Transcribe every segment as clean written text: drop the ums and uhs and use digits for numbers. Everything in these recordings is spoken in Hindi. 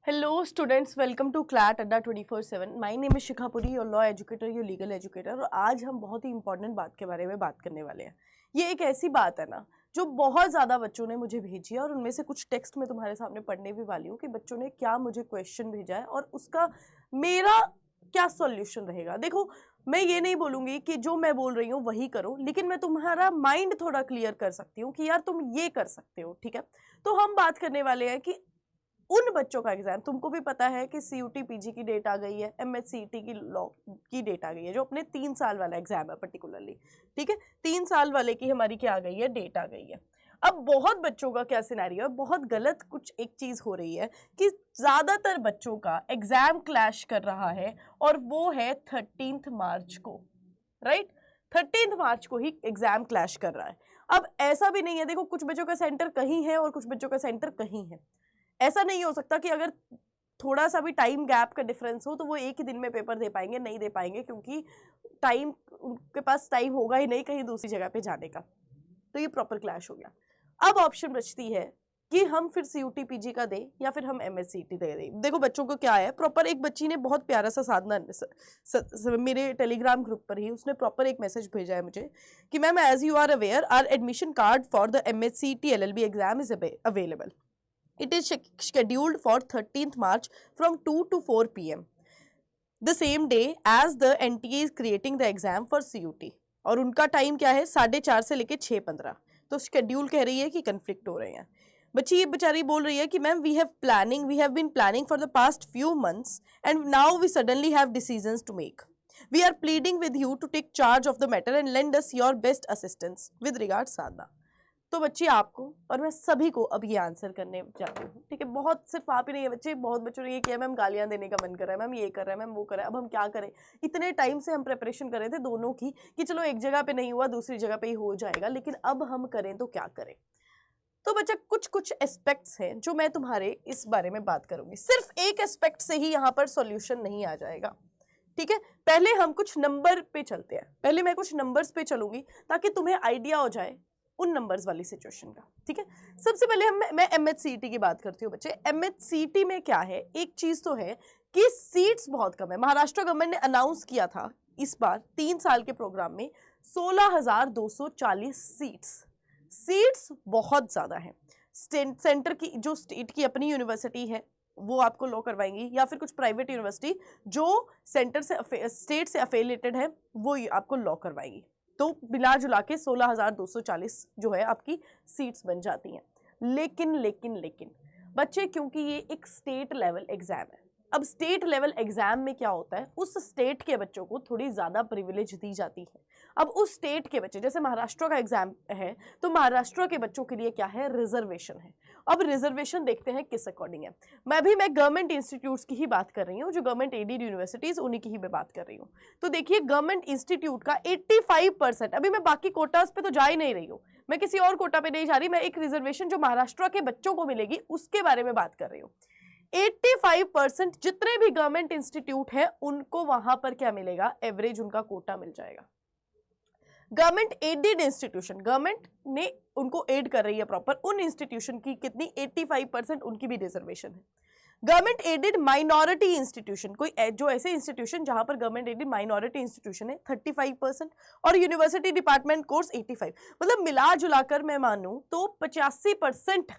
Hello students, welcome to CLAT Adda 24/7. My name is Shikha Puri, your law educator, your legal educator. और आज हम बहुत ही इंपॉर्टेंट बात के बारे में बात करने वाले हैं। ये एक ऐसी बात है ना जो बहुत ज़्यादा बच्चों ने मुझे भेजी है और उनमें से कुछ टेक्स्ट मैं तुम्हारे सामने पढ़ने भी वाली हूँ कि बच्चों ने क्या मुझे क्वेश्चन भेजा है और उसका मेरा क्या सॉल्यूशन रहेगा। देखो, मैं ये नहीं बोलूँगी कि जो मैं बोल रही हूँ वही करो, लेकिन मैं तुम्हारा माइंड थोड़ा क्लियर कर सकती हूँ कि यार तुम ये कर सकते हो, ठीक है। तो हम बात करने वाले हैं कि उन बच्चों का एग्जाम, तुमको भी पता है कि सीयूटी पीजी की डेट आ गई है, एमएचसीईटी की लॉ की डेट आ गई है, जो अपने 3 साल वाला एग्जाम है पर्टिकुलरली, ठीक है। 3 साल वाले की हमारी क्या आ गई है, डेट आ गई है। अब बहुत बच्चों का क्या सिनेरियो है, बहुत गलत कुछ एक चीज हो रही है कि ज्यादातर बच्चों का एग्जाम क्लैश कर रहा है और वो है 13 मार्च को, राइट। 13 मार्च को ही एग्जाम क्लैश कर रहा है। अब ऐसा भी नहीं है, देखो कुछ बच्चों का सेंटर कहीं है और कुछ बच्चों का सेंटर कहीं है। ऐसा नहीं हो सकता कि अगर थोड़ा सा भी टाइम गैप का डिफरेंस हो तो वो एक ही दिन में पेपर दे पाएंगे, नहीं दे पाएंगे, क्योंकि टाइम उनके पास टाइम होगा ही नहीं कहीं दूसरी जगह पे जाने का। तो ये प्रॉपर क्लैश हो गया। अब ऑप्शन बचती है कि हम फिर सीयूटी पीजी का दें या फिर हम एमएचसीईटी दे दें। देखो बच्चों को क्या है, प्रॉपर एक बच्ची ने बहुत प्यारा सा साधना मेरे टेलीग्राम ग्रुप पर ही उसने प्रॉपर एक मैसेज भेजा है मुझे कि ma'am as you are aware our admission card for the MHCET LLB exam is available. It is scheduled for 13th March from 2 to 4 p.m. the same day as the NTA is creating the exam for CUT. और उनका टाइम क्या है, 4:30 से लेके 6:15। तो शेड्यूल कह रही है कि कंफ्लिक्ट हो रहे हैं। बच्ची ये बेचारी बोल रही है कि ma'am we have been planning for the past few months and now we suddenly have decisions to make. We are pleading with you to take charge of the matter and lend us your best assistance with regard Sadhana. तो बच्ची आपको और मैं सभी को अब ये आंसर करने जा रही हूँ, ठीक है। बहुत सिर्फ आप ही नहीं है बच्चे, बहुत बच्चों ने ये किया मैम गालियाँ देने का मन कर रहा है, मैम ये कर रहा है, मैम वो कर रहा है। अब हम क्या करें, इतने टाइम से हम प्रिपरेशन कर रहे थे दोनों की कि चलो एक जगह पे नहीं हुआ दूसरी जगह पे ही हो जाएगा, लेकिन अब हम करें तो क्या करें। तो बच्चा कुछ एस्पेक्ट्स हैं जो मैं तुम्हारे इस बारे में बात करूंगी। सिर्फ एक एस्पेक्ट से ही यहाँ पर सॉल्यूशन नहीं आ जाएगा, ठीक है। पहले हम कुछ नंबर पे चलते हैं, पहले मैं कुछ नंबर्स पे चलूंगी ताकि तुम्हें आइडिया हो जाए उन नंबर्स वाली सिचुएशन का, ठीक है। सबसे पहले मैं एमएचसीईटी की बात करती हूँ बच्चे। एमएचसीईटी में क्या है, एक चीज तो है कि सीट्स बहुत कम है। महाराष्ट्र गवर्नमेंट ने अनाउंस किया था इस बार 3 साल के प्रोग्राम में 16,240 सीट्स बहुत ज्यादा है। सेंटर की जो स्टेट की अपनी यूनिवर्सिटी है वो आपको लॉ करवाएंगी, या फिर कुछ प्राइवेट यूनिवर्सिटी जो सेंटर से स्टेट से अफिलिएटेड है वो आपको लॉ करवाएगी। तो मिला जुला के 16,240 जो है आपकी सीट्स बन जाती हैं। लेकिन बच्चे, क्योंकि ये एक स्टेट लेवल एग्जाम है, अब स्टेट लेवल एग्जाम में क्या होता है, उस स्टेट के बच्चों को थोड़ी ज्यादा प्रिविलेज दी जाती है। अब उस स्टेट के बच्चे, जैसे महाराष्ट्र का एग्जाम है तो महाराष्ट्र के बच्चों के लिए क्या है, रिजर्वेशन है। अब रिजर्वेशन देखते हैं किस अकॉर्डिंग है। मैं गवर्नमेंट इंस्टीट्यूट्स की ही बात कर रही हूँ, जो गवर्नमेंट एडेड यूनिवर्सिटीज उन्हीं की ही मैं बात कर रही हूँ। तो देखिए गवर्नमेंट इंस्टीट्यूट का 85%, अभी मैं बाकी कोटास पे तो जा ही नहीं रही हूँ, मैं किसी और कोटा पे नहीं जा रही, मैं एक रिजर्वेशन जो महाराष्ट्र के बच्चों को मिलेगी उसके बारे में बात कर रही हूँ। 85% जितने भी गवर्नमेंट इंस्टीट्यूट है उनको वहां पर क्या मिलेगा, एवरेज उनका कोटा मिल जाएगा। गवर्नमेंट एडेड इंस्टीट्यूशन, गवर्नमेंट ने उनको एड कर रही है प्रॉपर, उन इंस्टीट्यूशन की कितनी, 85% उनकी भी रिजर्वेशन है। गवर्नमेंट एडेड माइनॉरिटी इंस्टीट्यूशन, कोई जो ऐसे इंस्टीट्यूशन जहां पर गवर्नमेंट एडेड माइनॉरिटी इंस्टीट्यूशन है 35%, और यूनिवर्सिटी डिपार्टमेंट कोर्स 85, मतलब मिला जुलाकर मैं मानूं तो 85%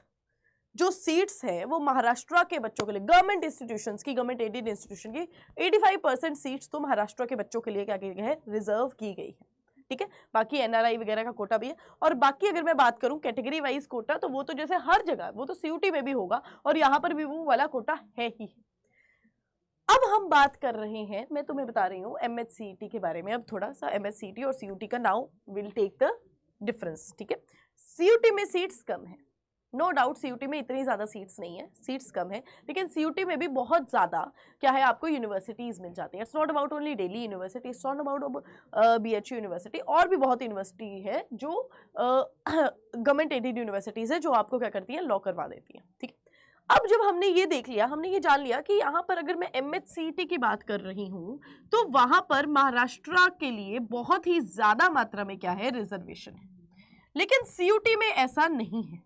जो सीट्स है वो महाराष्ट्र के बच्चों के लिए, गवर्नमेंट इंस्टीट्यूशंस की, गवर्नमेंट एडेड इंस्टीट्यूशन की 85% सीट्स तो महाराष्ट्र के बच्चों के लिए क्या की गई है, रिजर्व की गई है, ठीक है। बाकी एनआरआई वगैरह का कोटा भी है। और बाकी अगर मैं बात करूं कैटेगरी वाइज कोटा, तो वो तो जैसे हर जगह, वो तो सीयूटी में भी होगा और यहाँ पर भी वो वाला कोटा है ही। अब हम बात कर रहे हैं, मैं तुम्हें बता रही हूँ एमएचसीईटी के बारे में। अब थोड़ा सा एमएचसीईटी और सीयूटी का now will take the difference, ठीक है। सीयूटी में सीट्स कम है, नो डाउट सीयूटी में इतनी ज्यादा सीट्स नहीं है, सीट्स कम है, लेकिन सीयूटी में भी बहुत ज्यादा क्या है, आपको यूनिवर्सिटीज मिल जाती है। It's not about only Delhi university, it's not about BHU university, और भी बहुत यूनिवर्सिटी है जो गवर्नमेंट एडेड यूनिवर्सिटीज है जो आपको क्या करती है, लॉ करवा देती है, ठीक है। अब जब हमने ये देख लिया, हमने ये जान लिया कि यहाँ पर अगर मैं एमएचसीईटी की बात कर रही हूँ तो वहां पर महाराष्ट्र के लिए बहुत ही ज्यादा मात्रा में क्या है, रिजर्वेशन है, लेकिन सीयूटी में ऐसा नहीं है,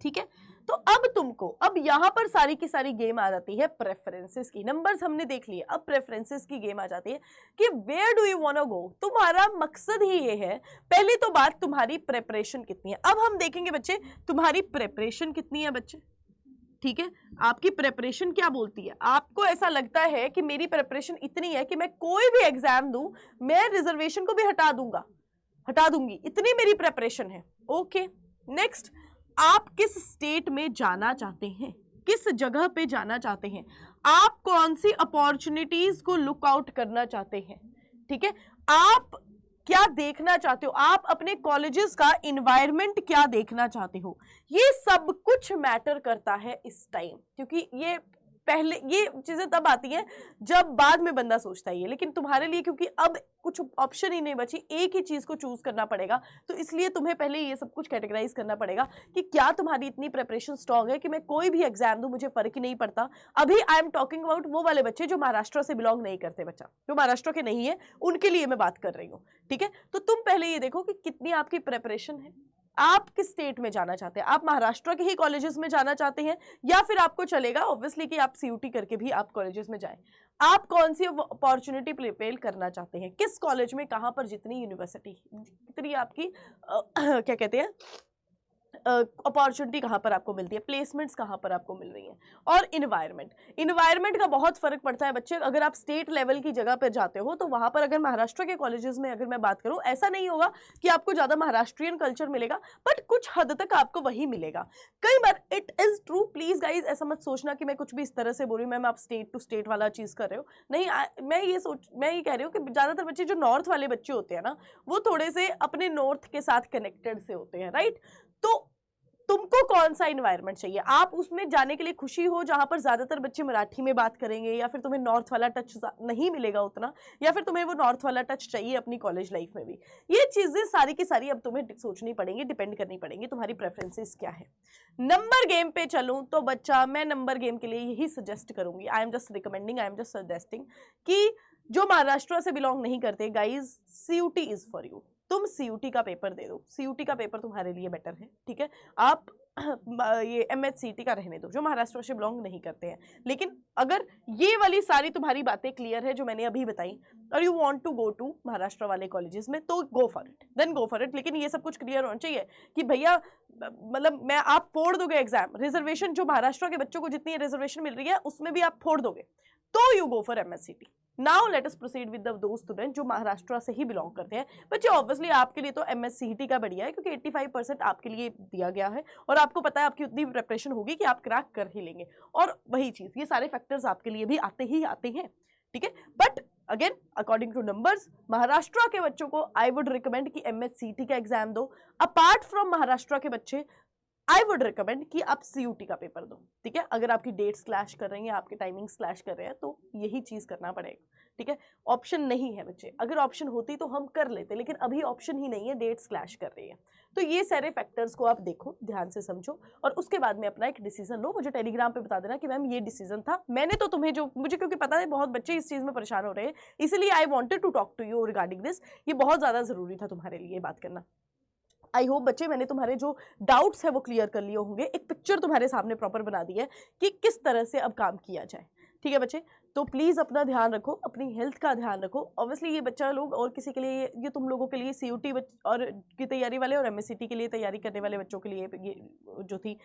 ठीक है। तो अब यहाँ पर सारी की सारी गेम आ जाती है प्रेफरेंसेस की। नंबर्स हमने देख लिए, अब प्रेफरेंसेस की गेम आ जाती है कि where do you want to go. तुम्हारा मकसद ही ये है। पहली तो बात तुम्हारी प्रेपरेशन कितनी है। अब हम देखेंगे बच्चे तुम्हारी प्रेपरेशन कितनी है बच्चे, ठीक है। आपकी प्रेपरेशन क्या बोलती है। आपको ऐसा लगता है कि मेरी प्रेपरेशन इतनी है कि मैं कोई भी एग्जाम दूं, मैं रिजर्वेशन को भी हटा दूंगी, इतनी मेरी प्रेपरेशन है। ओके, नेक्स्ट, आप किस स्टेट में जाना चाहते हैं, किस जगह पे जाना चाहते हैं, आप कौन सी अपॉर्चुनिटीज को लुक आउट करना चाहते हैं, ठीक है। आप क्या देखना चाहते हो, आप अपने कॉलेजेस का इन्वायरमेंट क्या देखना चाहते हो, ये सब कुछ मैटर करता है इस टाइम। क्योंकि ये पहले ये चीजें तब आती हैं जब बाद में बंदा सोचता है ये, लेकिन तुम्हारे लिए क्योंकि अब कुछ ऑप्शन ही नहीं बची, एक ही चीज को चूज करना पड़ेगा, तो इसलिए तुम्हें पहले ये सब कुछ कैटेगराइज करना पड़ेगा कि क्या तुम्हारी इतनी प्रिपरेशन स्ट्रांग है कि मैं कोई भी एग्जाम दूं मुझे फर्क ही नहीं पड़ता। अभी आई एम टॉकिंग अबाउट वो वाले बच्चे जो महाराष्ट्र से बिलोंग नहीं करते, बच्चा जो महाराष्ट्र के नहीं है उनके लिए मैं बात कर रही हूँ, ठीक है। तो तुम पहले ये देखो कि कितनी आपकी प्रिपरेशन है, आप किस स्टेट में जाना चाहते हैं, आप महाराष्ट्र के ही कॉलेजेस में जाना चाहते हैं या फिर आपको चलेगा ऑब्वियसली कि आप सीयूटी करके भी आप कॉलेजेस में जाएं, आप कौन सी अपॉर्चुनिटी प्रिपेयर करना चाहते हैं, किस कॉलेज में कहां पर जितनी यूनिवर्सिटी कितनी आपकी क्या कहते हैं अपॉर्चुनिटी कहाँ पर आपको मिलती है, प्लेसमेंट्स कहाँ पर आपको मिल रही हैं, और इन्वायरमेंट का बहुत फर्क पड़ता है बच्चे। अगर आप स्टेट लेवल की जगह पर जाते हो तो वहाँ पर अगर महाराष्ट्र के कॉलेजेस में अगर मैं बात करूँ, ऐसा नहीं होगा कि आपको ज़्यादा महाराष्ट्रियन कल्चर मिलेगा, बट कुछ हद तक आपको वही मिलेगा। कई बार it is true, please guys ऐसा मत सोचना कि मैं कुछ भी इस तरह से बोल रही हूँ, मैम आप स्टेट टू स्टेट वाला चीज़ कर रहे हो, नहीं। मैं ये कह रही हूँ कि ज़्यादातर बच्चे जो नॉर्थ वाले बच्चे होते हैं ना, वो थोड़े से अपने नॉर्थ के साथ कनेक्टेड से होते हैं, राइट। तो तुमको कौन सा इन्वायरमेंट चाहिए, आप उसमें जाने के लिए खुशी हो जहां पर ज्यादातर बच्चे मराठी में बात करेंगे, या फिर तुम्हें नॉर्थ वाला टच नहीं मिलेगा उतना, या फिर तुम्हें वो नॉर्थ वाला टच चाहिए अपनी कॉलेज लाइफ में भी। ये चीजें सारी की सारी अब तुम्हें सोचनी पड़ेंगी, डिपेंड करनी पड़ेंगी तुम्हारी प्रेफरेंसेस क्या है। नंबर गेम पे चलूं तो बच्चा मैं नंबर गेम के लिए यही सजेस्ट करूंगी, I am just recommending, I am just suggesting कि जो महाराष्ट्र से बिलोंग नहीं करते guys, CUET is for you. तुम सीयूटी का पेपर दे दो, सीयूटी का पेपर तुम्हारे लिए बेटर है, ठीक है। आप ये एमएचसीटी का रहने दो जो महाराष्ट्र से बिलोंग नहीं करते हैं। लेकिन अगर ये वाली सारी तुम्हारी बातें क्लियर है जो मैंने अभी बताई, और you want to go to Maharashtra वाले कॉलेजेस में, तो go for it, then go for it. लेकिन ये सब कुछ क्लियर होना चाहिए कि भैया मतलब मैं आप फोड़ दोगे एग्जाम, रिजर्वेशन जो महाराष्ट्र के बच्चों को जितनी रिजर्वेशन मिल रही है उसमें भी आप फोड़ दोगे, तो you go for MHCT. Now let us proceed with दो स्टूडेंट जो महाराष्ट्र से ही बिलोंग करते हैं। बच्चे ऑब्वियसली आपके लिए तो एमएचसीटी का बढ़िया है क्योंकि 85% आपके लिए दिया गया है और आपको पता है आपकी उतनी प्रिपरेशन होगी कि आप क्रैक कर ही लेंगे। और वही चीज, ये सारे फैक्टर्स आपके लिए भी आते हैं, ठीक है। But again according two numbers, Maharashtra के बच्चों को आई वुड रिकमेंड कि एमएचसीटी का एग्जाम दो। अपार्ट फ्रॉम महाराष्ट्र के बच्चे आई वुड रिकमेंड कि आप सीयूटी का पेपर दो, ठीक है। अगर आपकी डेट्स क्लैश कर रही हैं, आपके टाइमिंग्स क्लैश कर रहे हैं, तो यही चीज करना पड़ेगा, ठीक है। ऑप्शन नहीं है बच्चे, अगर ऑप्शन होती तो हम कर लेते, लेकिन अभी ऑप्शन ही नहीं है, डेट्स क्लैश कर रही है। तो ये सारे फैक्टर्स को आप देखो, ध्यान से समझो, और उसके बाद में अपना एक डिसीजन लो। मुझे टेलीग्राम पे बता देना कि मैम ये डिसीजन था। मैंने तो तुम्हें जो मुझे, क्योंकि पता है बहुत बच्चे इस चीज में परेशान हो रहे हैं, इसलिए I wanted to talk to you regarding this. ये बहुत ज्यादा जरूरी था तुम्हारे लिए बात करना। आई होप बच्चे मैंने तुम्हारे जो डाउट्स है वो क्लियर कर लिए होंगे, एक पिक्चर तुम्हारे सामने प्रॉपर बना दी है कि किस तरह से अब काम किया जाए, ठीक है बच्चे। तो प्लीज़ अपना ध्यान रखो, अपनी हेल्थ का ध्यान रखो। ऑब्वियसली ये बच्चा लोग और किसी के लिए, ये तुम लोगों के लिए सीयूटी और की तैयारी वाले और एमएससीटी के लिए तैयारी करने वाले बच्चों के लिए ये जो थी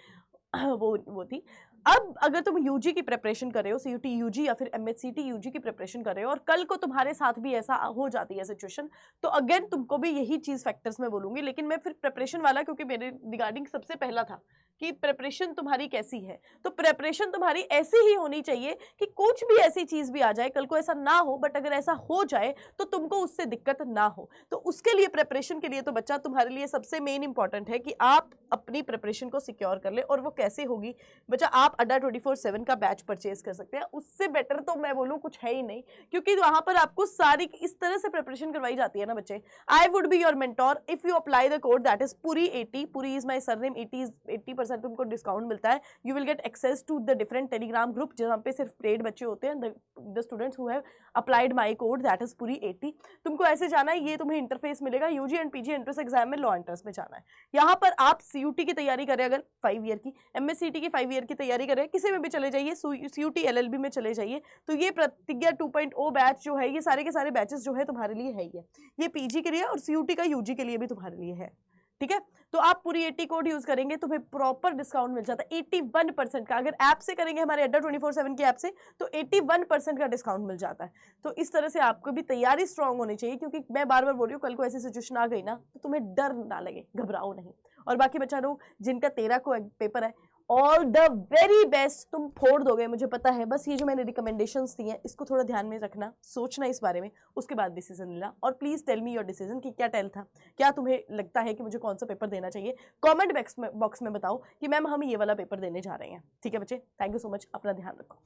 वो थी। अब अगर तुम यूजी की प्रिपरेशन कर रहे हो, सीयूटी यूजी या फिर एमएचसीटी यूजी की प्रिपरेशन कर रहे हो, और कल को तुम्हारे साथ भी ऐसा हो जाती है सिचुएशन, तो अगेन तुमको भी यही चीज फैक्टर्स में बोलूंगी। लेकिन मैं फिर प्रिपरेशन वाला, क्योंकि मेरे रिगार्डिंग सबसे पहला था कि प्रिपरेशन तुम्हारी कैसी है, तो प्रिपरेशन तुम्हारी ऐसी ही होनी चाहिए कि कुछ भी ऐसी चीज भी आ जाए, कल को ऐसा ना हो, बट अगर ऐसा हो जाए तो तुमको उससे दिक्कत ना हो। तो उसके लिए प्रिपरेशन के लिए तो बच्चा तुम्हारे लिए सबसे मेन इंपॉर्टेंट है कि आप अपनी प्रिपरेशन को सिक्योर कर ले। और वो कैसे होगी बच्चा, आप अड्डा 24/7 का बैच परचेज कर सकते हैं। उससे बेटर तो मैं बोलूँ कुछ है ही नहीं, क्योंकि वहां पर आपको सारी इस तरह से प्रिपरेशन करवाई जाती है ना बच्चे। I would be your mentor if you apply the code that is Puri 80, Puri is my surname, 80% 50% तुमको डिस्काउंट मिलता है। You will get access to the different Telegram group जहाँ पे सिर्फ पेड बच्चे होते हैं, the students who have applied my code that is Puri 80। तुमको ऐसे जाना है, ये तुम्हें इंटरफेस मिलेगा। UG and PG entrance exam में लॉ एंट्रेंस में जाना है। यहाँ पर आप सीयूटी की तैयारी करें, अगर 5 ईयर की, एमएससीटी की 5 ईयर की तैयारी करें, किसी में भी चले जाइए, सीयूटी एलएलबी में चले जाइए, तो ये प्रतिज्ञा 2.0 बैच जो है, ये सारे के सारे बैचेस जो है तुम्हारे लिए है ही है। ये पीजी के लिए और सीयूटी का यूजी के लिए भी तुम्हारे लिए है, ठीक है। तो आप पूरी 80 कोड यूज करेंगे, तुम्हें प्रॉपर डिस्काउंट मिल जाता है 81% का। अगर ऐप से करेंगे, हमारे अड्डा 24/7 की ऐप से, तो 81% का डिस्काउंट मिल जाता है। तो इस तरह से आपको भी तैयारी स्ट्रांग होनी चाहिए, क्योंकि मैं बार बार बोल रही हूँ, कल को ऐसी सिचुएशन आ गई ना, तो तुम्हें डर ना लगे, घबराओ नहीं। और बाकी बच्चा लोग जिनका 13 को पेपर है, ऑल द वेरी बेस्ट, तुम फोड़ दोगे, मुझे पता है। बस ये जो मैंने रिकमेंडेशंस दी हैं, इसको थोड़ा ध्यान में रखना, सोचना इस बारे में, उसके बाद डिसीजन लेना। और please tell me your decision कि क्या टेल था, क्या तुम्हें लगता है कि मुझे कौन सा पेपर देना चाहिए। कमेंट बॉक्स में बताओ कि मैम हम ये वाला पेपर देने जा रहे हैं, ठीक है बच्चे। थैंक यू सो मच, अपना ध्यान रखो।